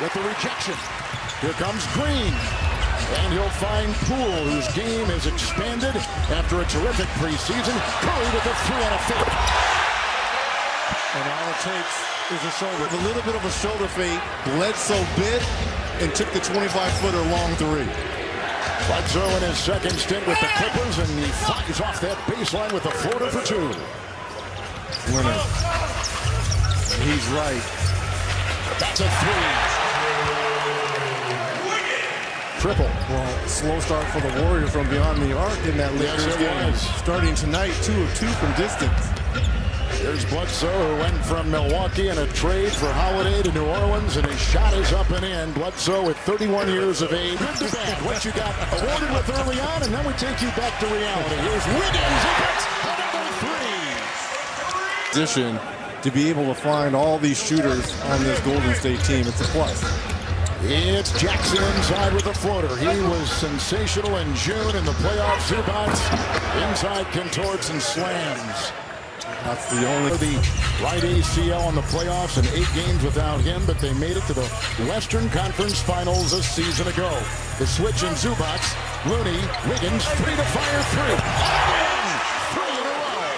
with the rejection. Here comes Green. And he'll find Poole, whose game has expanded after a terrific preseason. Curry with a three and a fake. And all it takes is a shoulder. With a little bit of a shoulder fade, Bledsoe bit and took the 25-footer long three. Bledsoe in his second stint with the Clippers, and he flies off that baseline with a floater for two. Winner. He's right. That's a three. Triple. Well, slow start for the Warriors from beyond the arc in that Lakers game. Starting tonight, 2 of 2 from distance. Here's Bledsoe, who went from Milwaukee in a trade for Holiday to New Orleans, and his shot is up and in. Bledsoe at 31 years of age. Good to bad. What you got awarded with early on, and then we take you back to reality. Here's Wiggins. He gets another three. Position to be able to find all these shooters on this Golden State team. It's a plus. It's Jackson inside with a floater. He was sensational in June in the playoffs. Zubats inside contorts and slams. That's the only. The right ACL in the playoffs and 8 games without him, but they made it to the Western Conference Finals a season ago. The switch in Zubats. Looney, Wiggins, free to fire three. Three in a row.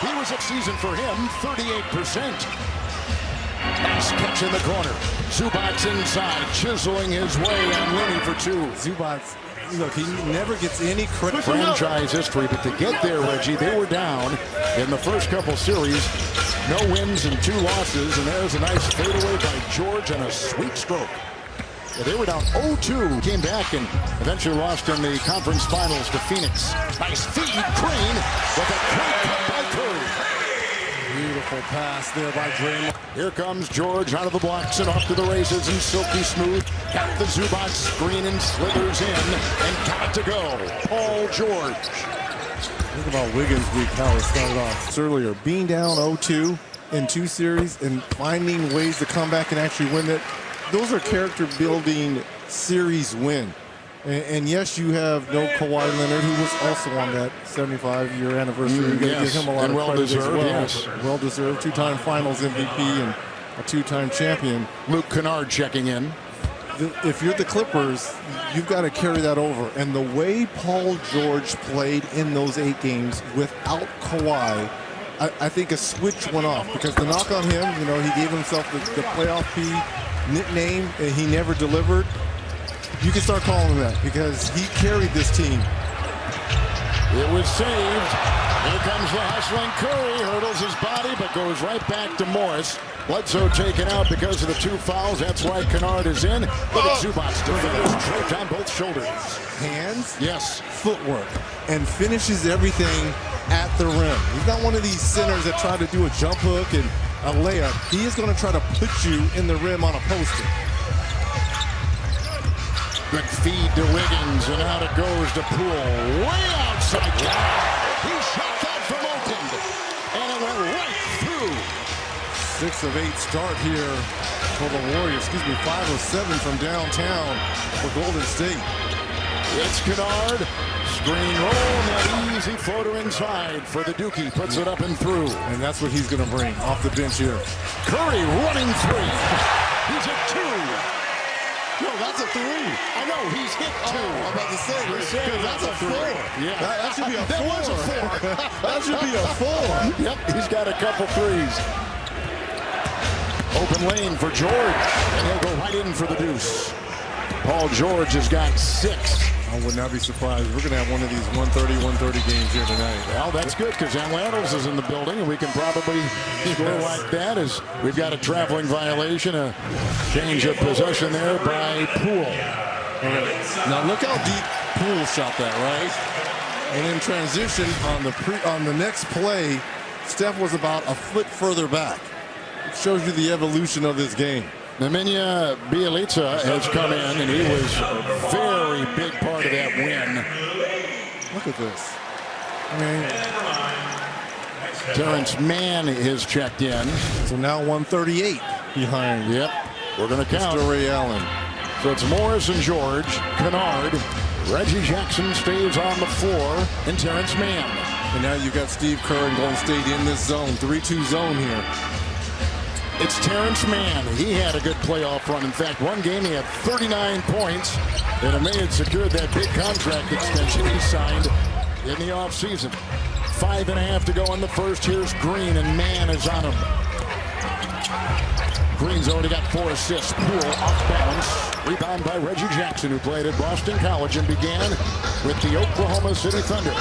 He was a season for him, 38%. Nice catch in the corner. Zubats inside, chiseling his way on Looney for two. Zubats, look, he never gets any credit. Franchise history, but to get there, Reggie, they were down in the first couple series. No wins and 2 losses, and there's a nice fadeaway by George and a sweet stroke. Yeah, they were down 0-2, came back and eventually lost in the conference finals to Phoenix. Nice feed, Green with a great cut by Curry. Beautiful pass there by Draymond. Here comes George out of the blocks and off to the races and silky smooth. Got the Zubats screen and slithers in and got it to go. Paul George. Think about Wiggins' week, how it started off earlier. Being down 0-2 in 2 series and finding ways to come back and actually win it. Those are character-building series win. And yes, you have no Kawhi Leonard, who was also on that 75-year anniversary. Yes, give him a lot and of credit as well. Yes. Well-deserved, 2-time Finals MVP and a 2-time champion. Luke Kennard checking in. If you're the Clippers, you've got to carry that over. And the way Paul George played in those 8 games without Kawhi, I think a switch went off. Because the knock on him, you know, he gave himself the playoff P nickname, and he never delivered. You can start calling him that because he carried this team. It was saved. Here comes the hustling Curry. Hurdles his body, but goes right back to Morris. Bledsoe taken out because of the 2 fouls. That's why Kennard is in. Look at Zubats. Defenders draped on both shoulders. Hands, yes, footwork, and finishes everything at the rim. He's not one of these centers that try to do a jump hook and a layup. He is going to try to put you in the rim on a poster. Good feed to Wiggins, and out it goes to Poole. Way outside. He shot that from Oakland, and it went right through. 6 of 8 start here for the Warriors. 5 of 7 from downtown for Golden State. It's Kennard. Screen roll, and that easy floater inside for the Dookie. Puts it up and through. And that's what he's going to bring off the bench here. Curry running 3. He's at 2. No, that's a 3. I know, he's hit 2. I'm about to say, because that's a 4. Yeah. That should be a 4. That was a 4. That should be a 4. Yep, he's got a couple threes. Open lane for George, and he'll go right in for the deuce. Paul George has got 6. I would not be surprised. We're going to have one of these 130 games here tonight. Well, that's good because Atlantis is in the building, and we can probably score like that as we've got a traveling violation, a change of possession there by Poole. Right. Now look how deep Poole shot that, right? And in transition on the next play, Steph was about a foot further back. It shows you the evolution of this game. Nemanja Bjelica has come in, and he was a very big part of that win. Look at this. I mean, Terrence Mann is checked in. So now 138 behind. Yep, we're going to count. Mr. Ray Allen. So it's Morris and George, Kennard, Reggie Jackson stays on the floor, and Terrence Mann. And now you've got Steve Kerr and Golden State in this zone, 3-2 zone here. It's Terrence Mann. He had a good playoff run. In fact, one game he had 39 points. And May had secured that big contract extension he signed in the offseason. 5.5 to go in the first. Here's Green, and Mann is on him. Green's already got 4 assists. Poole off balance. Rebound by Reggie Jackson, who played at Boston College and began with the Oklahoma City Thunder.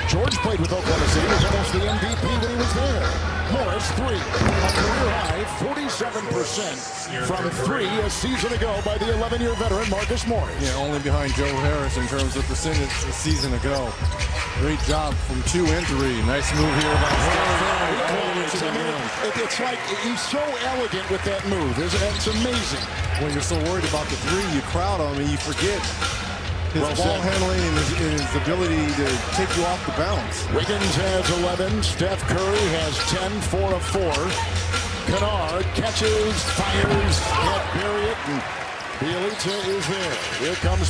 George played with Oklahoma City. He was almost the MVP when he was there. Morris, 3. A career high, 47% from 3 a season ago by the 11-year veteran Marcus Morris. Yeah, only behind Joe Harris in terms of percentage a season ago. Great job from 2 and 3. Nice move here by It's like he's so elegant with that move, isn't it? It's amazing. When you're so worried about the 3, you crowd on him and you forget his ball handling and his ability to take you off the bounce. Wiggins has 11. Steph Curry has 10, 4 of 4. Kennard catches, fires, can't bury it, and Bielitsa is there. Here comes